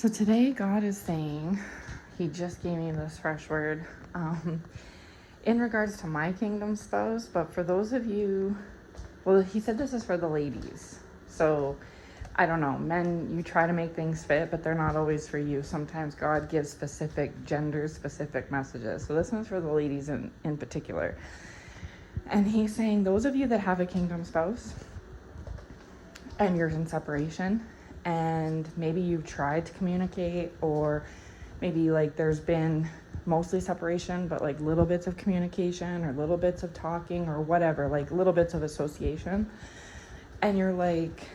So today God is saying, he just gave me this fresh word in regards to my kingdom spouse, but for those of you, well, he said this is for the ladies. So I don't know, men, you try to make things fit, but they're not always for you. Sometimes God gives specific gender specific messages. So this one's for the ladies in particular. And he's saying, those of you that have a kingdom spouse and you're in separation, and maybe you've tried to communicate, or maybe like there's been mostly separation, but like little bits of communication or little bits of talking or whatever, like little bits of association. And you're like,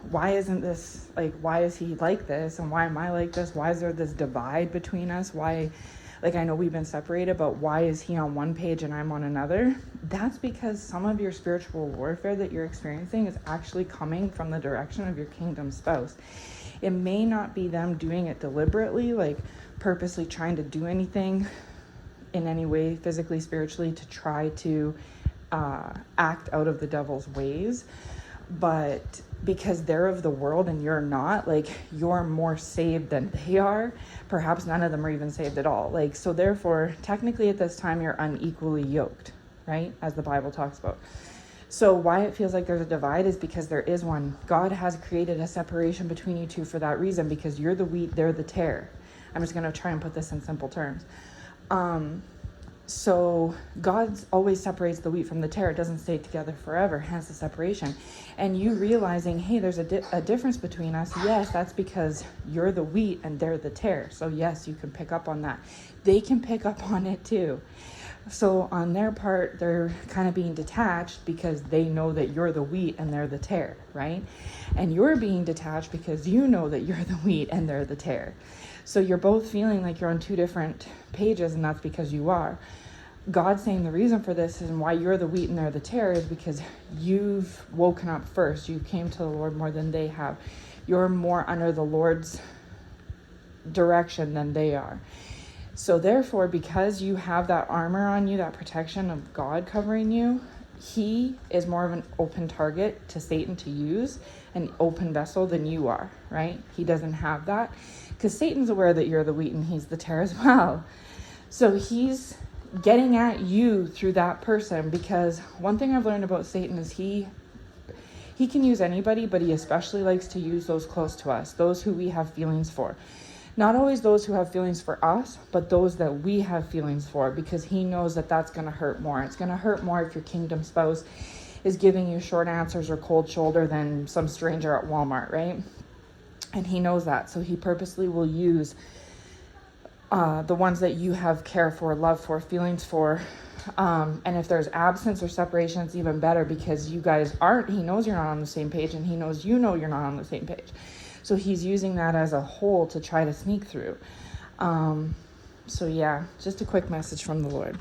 why isn't this, like, why is he like this? And why am I like this? Why is there this divide between us? Why, like, I know we've been separated, but why is he on one page and I'm on another? That's because some of your spiritual warfare that you're experiencing is actually coming from the direction of your kingdom spouse. It may not be them doing it deliberately, like purposely trying to do anything in any way, physically, spiritually, to try to act out of the devil's ways. But because they're of the world and you're not, like, you're more saved than they are. Perhaps none of them are even saved at all. Like, so therefore, technically at this time, you're unequally yoked, right? As the Bible talks about. So why it feels like there's a divide is because there is one. God has created a separation between you two for that reason, because you're the wheat, they're the tare. I'm just going to try and put this in simple terms. So God always separates the wheat from the tare. It doesn't stay together forever, hence the separation. And you realizing, hey, there's a difference between us. Yes, that's because you're the wheat and they're the tare. So yes, you can pick up on that. They can pick up on it too. So on their part, they're kind of being detached because they know that you're the wheat and they're the tare, right? And you're being detached because you know that you're the wheat and they're the tare. So you're both feeling like you're on two different pages, and that's because you are. God's saying the reason for this and why you're the wheat and they're the tare is because you've woken up first. You came to the Lord more than they have. You're more under the Lord's direction than they are. So therefore, because you have that armor on you, that protection of God covering you, he is more of an open target to Satan to use, an open vessel, than you are, right? He doesn't have that because Satan's aware that you're the wheat and he's the tare as well. So he's getting at you through that person, because one thing I've learned about Satan is he can use anybody, but he especially likes to use those close to us, those who we have feelings for. Not always those who have feelings for us, but those that we have feelings for, because he knows that that's going to hurt more. It's going to hurt more if your kingdom spouse is giving you short answers or cold shoulder than some stranger at Walmart, right? And he knows that. So he purposely will use the ones that you have care for, love for, feelings for. And if there's absence or separation, it's even better, because you guys aren't, he knows you're not on the same page, and he knows you know you're not on the same page. So he's using that as a whole to try to sneak through. So yeah, just a quick message from the Lord.